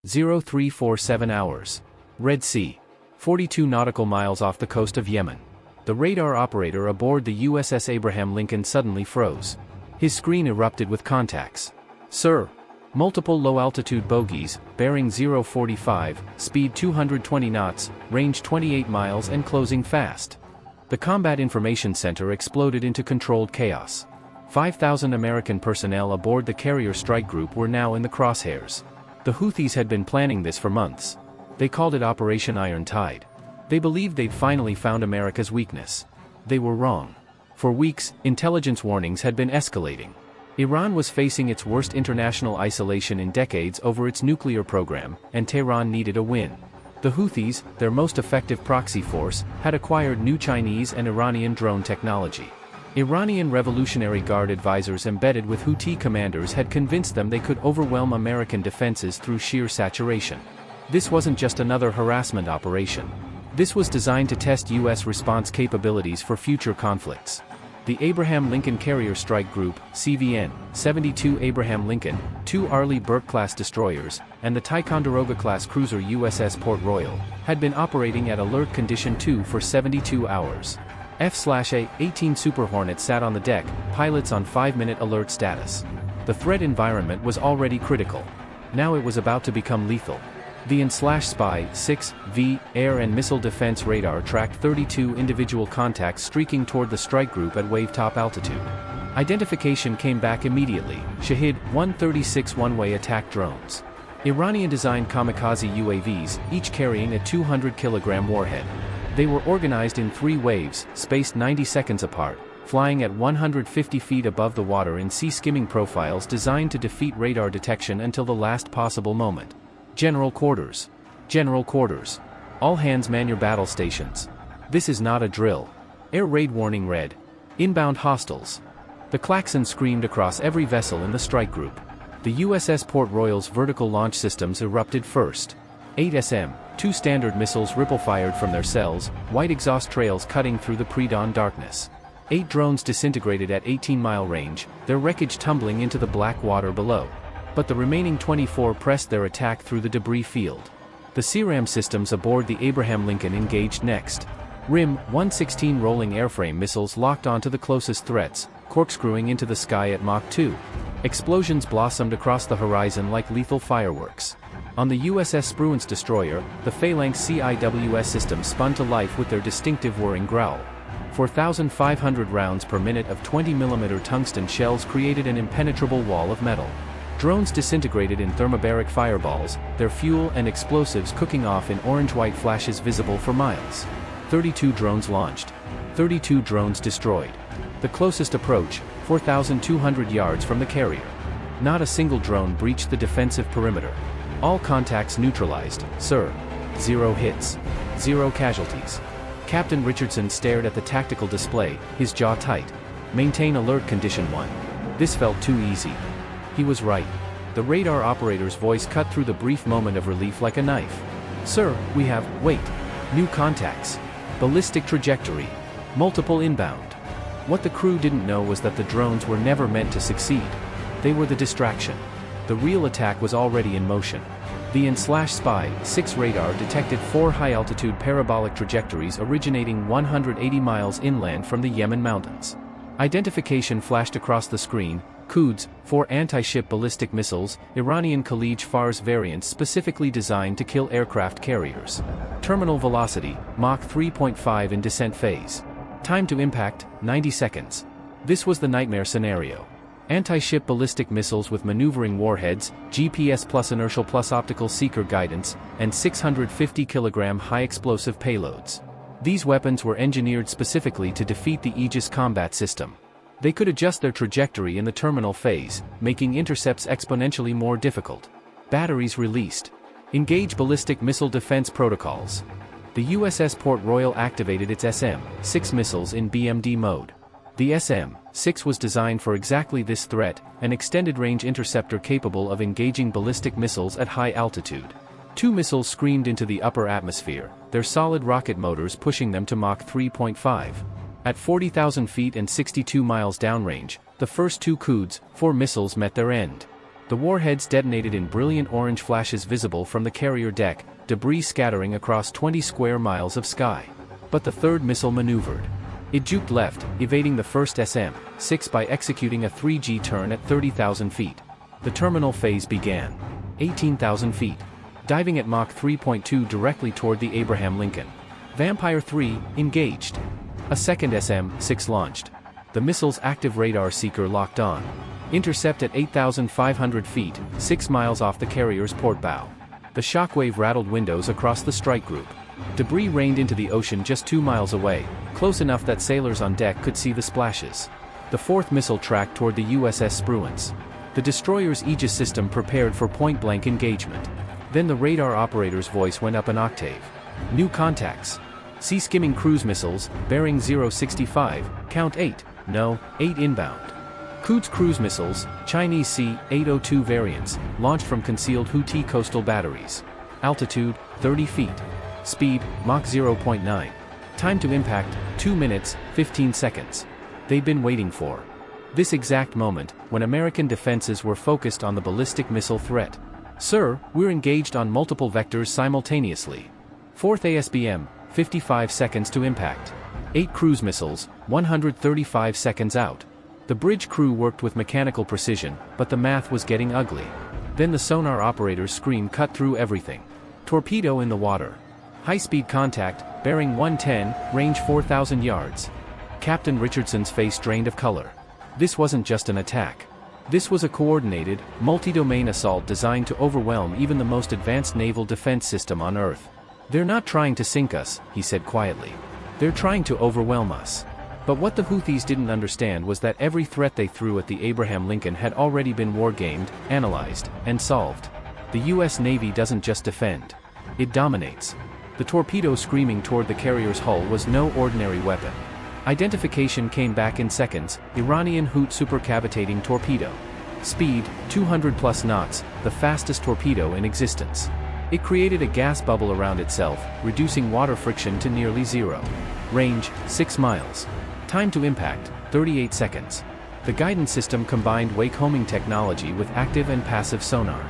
0347 hours. Red Sea. 42 nautical miles off the coast of Yemen. The radar operator aboard the USS Abraham Lincoln suddenly froze. His screen erupted with contacts. Sir. Multiple low-altitude bogies, bearing 045, speed 220 knots, range 28 miles and closing fast. The Combat Information Center exploded into controlled chaos. 5,000 American personnel aboard the carrier strike group were now in the crosshairs. The Houthis had been planning this for months. They called it Operation Iron Tide. They believed they'd finally found America's weakness. They were wrong. For weeks, intelligence warnings had been escalating. Iran was facing its worst international isolation in decades over its nuclear program, and Tehran needed a win. The Houthis, their most effective proxy force, had acquired new Chinese and Iranian drone technology. Iranian Revolutionary Guard advisors embedded with Houthi commanders had convinced them they could overwhelm American defenses through sheer saturation. This wasn't just another harassment operation. This was designed to test U.S. response capabilities for future conflicts. The Abraham Lincoln Carrier Strike Group, CVN, 72 Abraham Lincoln, 2 Arleigh Burke-class destroyers, and the Ticonderoga-class cruiser USS Port Royal, had been operating at Alert Condition 2 for 72 hours. F/A-18 Super Hornet sat on the deck, pilots on 5-minute alert status. The threat environment was already critical. Now it was about to become lethal. The N/Spy 6V air and missile defense radar tracked 32 individual contacts streaking toward the strike group at wave-top altitude. Identification came back immediately: Shahid 136 one-way attack drones. Iranian-designed kamikaze UAVs, each carrying a 200-kilogram warhead. They were organized in 3 waves, spaced 90 seconds apart, flying at 150 feet above the water in sea-skimming profiles designed to defeat radar detection until the last possible moment. General Quarters. General Quarters. All hands man your battle stations. This is not a drill. Air raid warning red. Inbound hostiles. The klaxon screamed across every vessel in the strike group. The USS Port Royal's vertical launch systems erupted first. 8 SM, 2 Standard missiles ripple-fired from their cells, white exhaust trails cutting through the pre-dawn darkness. 8 drones disintegrated at 18-mile range, their wreckage tumbling into the black water below. But the remaining 24 pressed their attack through the debris field. The CRAM systems aboard the Abraham Lincoln engaged next. RIM-116 rolling airframe missiles locked onto the closest threats, corkscrewing into the sky at Mach 2. Explosions blossomed across the horizon like lethal fireworks. On the USS Spruance destroyer, the Phalanx CIWS system spun to life with their distinctive whirring growl. 4,500 rounds per minute of 20mm tungsten shells created an impenetrable wall of metal. Drones disintegrated in thermobaric fireballs, their fuel and explosives cooking off in orange-white flashes visible for miles. 32 drones launched. 32 drones destroyed. The closest approach, 4,200 yards from the carrier. Not a single drone breached the defensive perimeter. All contacts neutralized, sir. 0 hits. 0 casualties. Captain Richardson stared at the tactical display, his jaw tight. Maintain alert condition 1. This felt too easy. He was right. The radar operator's voice cut through the brief moment of relief like a knife. Sir, we have, wait. New contacts. Ballistic trajectory. Multiple inbound. What the crew didn't know was that the drones were never meant to succeed. They were the distraction. The real attack was already in motion. The N/Spy 6 radar detected 4 high-altitude parabolic trajectories originating 180 miles inland from the Yemen mountains. Identification flashed across the screen: Quds, 4 anti-ship ballistic missiles, Iranian Khalij Fars variants specifically designed to kill aircraft carriers. Terminal velocity, Mach 3.5 in descent phase. Time to impact, 90 seconds. This was the nightmare scenario. Anti-ship ballistic missiles with maneuvering warheads, GPS plus inertial plus optical seeker guidance, and 650-kilogram high-explosive payloads. These weapons were engineered specifically to defeat the Aegis combat system. They could adjust their trajectory in the terminal phase, making intercepts exponentially more difficult. Batteries released. Engage ballistic missile defense protocols. The USS Port Royal activated its SM-6 missiles in BMD mode. The SM-6 was designed for exactly this threat, an extended-range interceptor capable of engaging ballistic missiles at high altitude. 2 missiles screamed into the upper atmosphere, their solid rocket motors pushing them to Mach 3.5. At 40,000 feet and 62 miles downrange, the first 2 Quds, 4 missiles met their end. The warheads detonated in brilliant orange flashes visible from the carrier deck, debris scattering across 20 square miles of sky. But the third missile maneuvered. It juked left, evading the first SM-6 by executing a 3G turn at 30,000 feet. The terminal phase began. 18,000 feet. Diving at Mach 3.2 directly toward the Abraham Lincoln. Vampire 3, engaged. A second SM-6 launched. The missile's active radar seeker locked on. Intercept at 8,500 feet, 6 miles off the carrier's port bow. The shockwave rattled windows across the strike group. Debris rained into the ocean just 2 miles away, close enough that sailors on deck could see the splashes. The fourth missile tracked toward the USS Spruance. The destroyer's Aegis system prepared for point-blank engagement. Then the radar operator's voice went up an octave. New contacts. Sea-skimming cruise missiles, bearing 065, count 8, no, 8 inbound. Quds cruise missiles, Chinese C-802 variants, launched from concealed Houthi coastal batteries. Altitude, 30 feet. Speed, Mach 0.9. Time to impact, 2 minutes, 15 seconds. They'd been waiting for this exact moment, when American defenses were focused on the ballistic missile threat. Sir, we're engaged on multiple vectors simultaneously. 4th ASBM, 55 seconds to impact. 8 cruise missiles, 135 seconds out. The bridge crew worked with mechanical precision, but the math was getting ugly. Then the sonar operator's scream cut through everything. Torpedo in the water. High-speed contact, bearing 110, range 4,000 yards. Captain Richardson's face drained of color. This wasn't just an attack. This was a coordinated, multi-domain assault designed to overwhelm even the most advanced naval defense system on Earth. They're not trying to sink us, he said quietly. They're trying to overwhelm us. But what the Houthis didn't understand was that every threat they threw at the Abraham Lincoln had already been wargamed, analyzed, and solved. The U.S. Navy doesn't just defend. It dominates. The torpedo screaming toward the carrier's hull was no ordinary weapon. Identification came back in seconds, Iranian Houthi supercavitating torpedo. Speed, 200+ knots, the fastest torpedo in existence. It created a gas bubble around itself, reducing water friction to nearly zero. Range, 6 miles. Time to impact, 38 seconds. The guidance system combined wake-homing technology with active and passive sonar.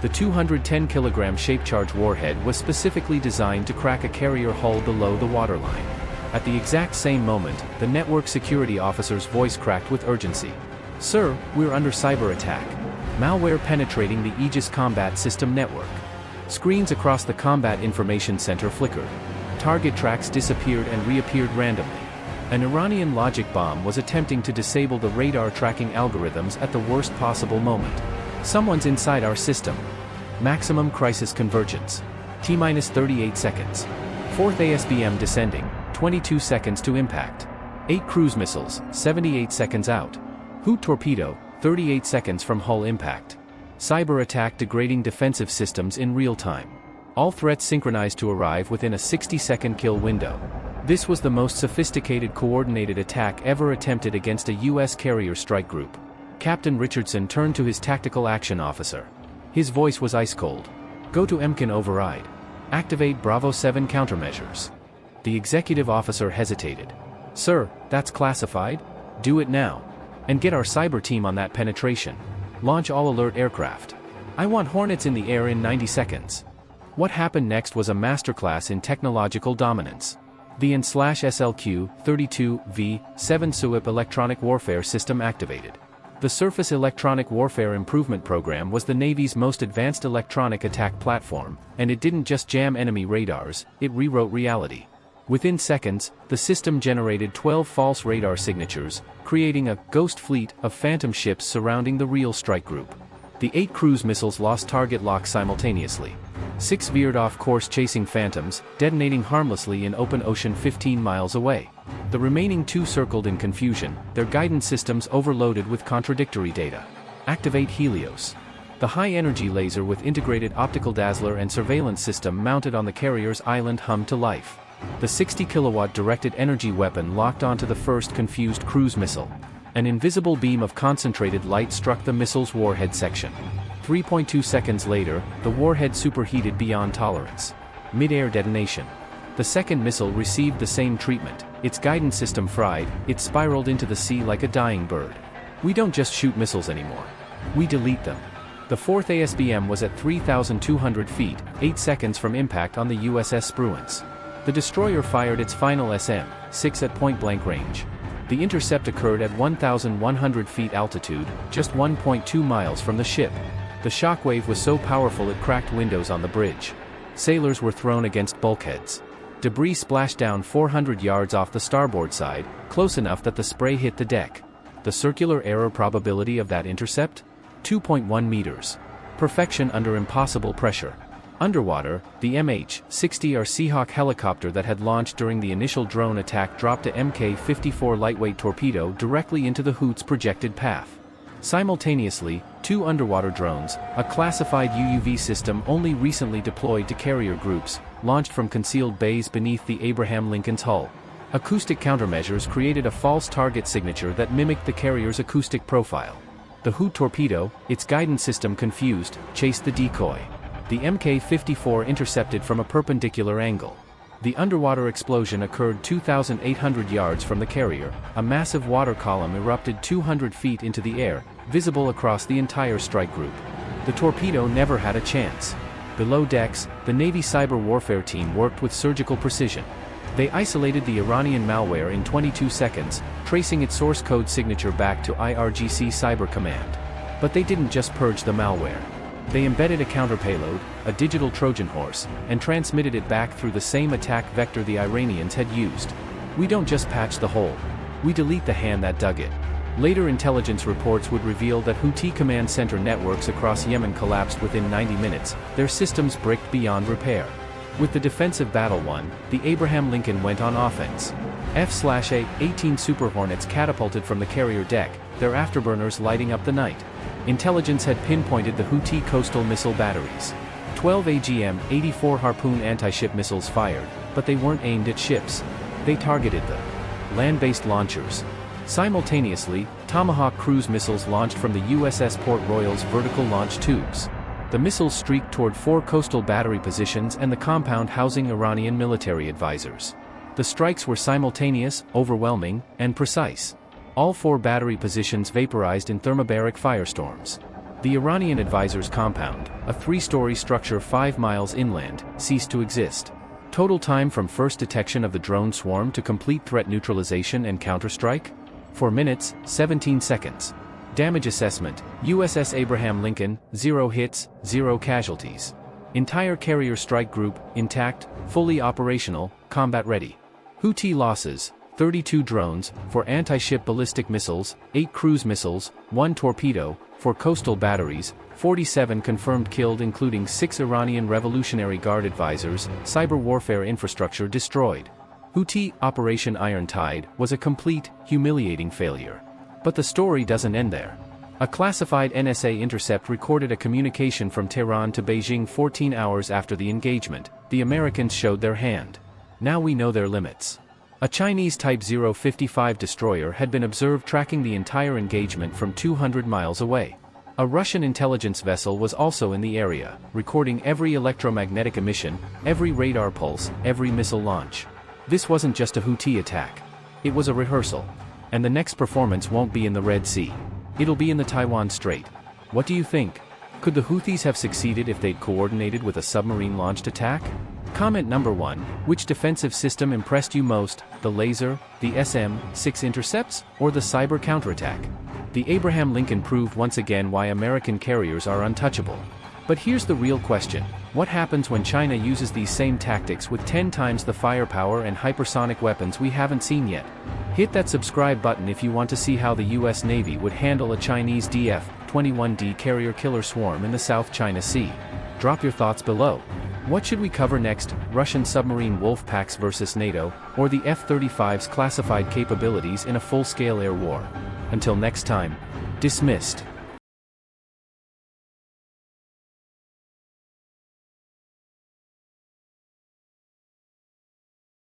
The 210-kilogram shape-charge warhead was specifically designed to crack a carrier hull below the waterline. At the exact same moment, the network security officer's voice cracked with urgency. Sir, we're under cyber attack. Malware penetrating the Aegis Combat System network. Screens across the Combat Information Center flickered. Target tracks disappeared and reappeared randomly. An Iranian logic bomb was attempting to disable the radar tracking algorithms at the worst possible moment. Someone's inside our system. Maximum crisis convergence. T-minus 38 seconds. 4th ASBM descending, 22 seconds to impact. 8 cruise missiles, 78 seconds out. Houthi torpedo, 38 seconds from hull impact. Cyber attack degrading defensive systems in real time. All threats synchronized to arrive within a 60-second kill window. This was the most sophisticated coordinated attack ever attempted against a U.S. carrier strike group. Captain Richardson turned to his tactical action officer. His voice was ice-cold. Go to MCAN override. Activate Bravo 7 countermeasures. The executive officer hesitated. Sir, that's classified? Do it now. And get our cyber team on that penetration. Launch all alert aircraft. I want Hornets in the air in 90 seconds. What happened next was a masterclass in technological dominance. The N/SLQ-32V-7 SUIP electronic warfare system activated. The Surface Electronic Warfare Improvement Program was the Navy's most advanced electronic attack platform, and it didn't just jam enemy radars, it rewrote reality. Within seconds, the system generated 12 false radar signatures, creating a ghost fleet of phantom ships surrounding the real strike group. The 8 cruise missiles lost target lock simultaneously. 6 veered off course chasing phantoms, detonating harmlessly in open ocean 15 miles away. The remaining 2 circled in confusion, their guidance systems overloaded with contradictory data. Activate Helios. The high-energy laser with integrated optical dazzler and surveillance system mounted on the carrier's island hummed to life. The 60-kilowatt directed energy weapon locked onto the first confused cruise missile. An invisible beam of concentrated light struck the missile's warhead section. 3.2 seconds later, the warhead superheated beyond tolerance. Mid-air detonation. The second missile received the same treatment. Its guidance system fried, it spiraled into the sea like a dying bird. We don't just shoot missiles anymore. We delete them. The fourth ASBM was at 3,200 feet, 8 seconds from impact on the USS Spruance. The destroyer fired its final SM-6 at point-blank range. The intercept occurred at 1,100 feet altitude, just 1.2 miles from the ship. The shockwave was so powerful it cracked windows on the bridge. Sailors were thrown against bulkheads. Debris splashed down 400 yards off the starboard side, close enough that the spray hit the deck. The circular error probability of that intercept? 2.1 meters. Perfection under impossible pressure. Underwater, the MH-60R Seahawk helicopter that had launched during the initial drone attack dropped a Mk-54 lightweight torpedo directly into the Houthis' projected path. Simultaneously, two underwater drones, a classified UUV system only recently deployed to carrier groups, launched from concealed bays beneath the Abraham Lincoln's hull. Acoustic countermeasures created a false target signature that mimicked the carrier's acoustic profile. The Houthi torpedo, its guidance system confused, chased the decoy. The Mk-54 intercepted from a perpendicular angle. The underwater explosion occurred 2,800 yards from the carrier. A massive water column erupted 200 feet into the air, visible across the entire strike group. The torpedo never had a chance. Below decks, the Navy cyber warfare team worked with surgical precision. They isolated the Iranian malware in 22 seconds, tracing its source code signature back to IRGC Cyber Command. But they didn't just purge the malware. They embedded a counter payload, a digital Trojan horse, and transmitted it back through the same attack vector the Iranians had used. We don't just patch the hole. We delete the hand that dug it. Later intelligence reports would reveal that Houthi command center networks across Yemen collapsed within 90 minutes, their systems bricked beyond repair. With the defensive battle won, the Abraham Lincoln went on offense. F/A-18 Super Hornets catapulted from the carrier deck, their afterburners lighting up the night. Intelligence had pinpointed the Houthi coastal missile batteries. 12 AGM-84 Harpoon anti-ship missiles fired, but they weren't aimed at ships. They targeted the land-based launchers. Simultaneously, Tomahawk cruise missiles launched from the USS Port Royal's vertical launch tubes. The missiles streaked toward 4 coastal battery positions and the compound housing Iranian military advisors. The strikes were simultaneous, overwhelming, and precise. All 4 battery positions vaporized in thermobaric firestorms. The Iranian advisors' compound, a 3-story structure 5 miles inland, ceased to exist. Total time from first detection of the drone swarm to complete threat neutralization and counterstrike? 4 minutes, 17 seconds. Damage assessment: USS Abraham Lincoln, 0 hits, 0 casualties. Entire carrier strike group, intact, fully operational, combat ready. Houthi losses: 32 drones, 4 anti-ship ballistic missiles, 8 cruise missiles, 1 torpedo, 4 coastal batteries, 47 confirmed killed including 6 Iranian Revolutionary Guard advisors, cyber warfare infrastructure destroyed. Houthi Operation Iron Tide was a complete, humiliating failure. But the story doesn't end there. A classified NSA intercept recorded a communication from Tehran to Beijing 14 hours after the engagement. The Americans showed their hand. Now we know their limits. A Chinese Type 055 destroyer had been observed tracking the entire engagement from 200 miles away. A Russian intelligence vessel was also in the area, recording every electromagnetic emission, every radar pulse, every missile launch. This wasn't just a Houthi attack. It was a rehearsal. And the next performance won't be in the Red Sea. It'll be in the Taiwan Strait. What do you think? Could the Houthis have succeeded if they'd coordinated with a submarine-launched attack? Comment number 1, which defensive system impressed you most, the laser, the SM-6 intercepts, or the cyber counterattack? The Abraham Lincoln proved once again why American carriers are untouchable. But here's the real question: what happens when China uses these same tactics with 10 times the firepower and hypersonic weapons we haven't seen yet? Hit that subscribe button if you want to see how the US Navy would handle a Chinese DF-21D carrier killer swarm in the South China Sea. Drop your thoughts below. What should we cover next? Russian submarine wolf packs versus NATO, or the F-35's classified capabilities in a full-scale air war? Until next time, dismissed.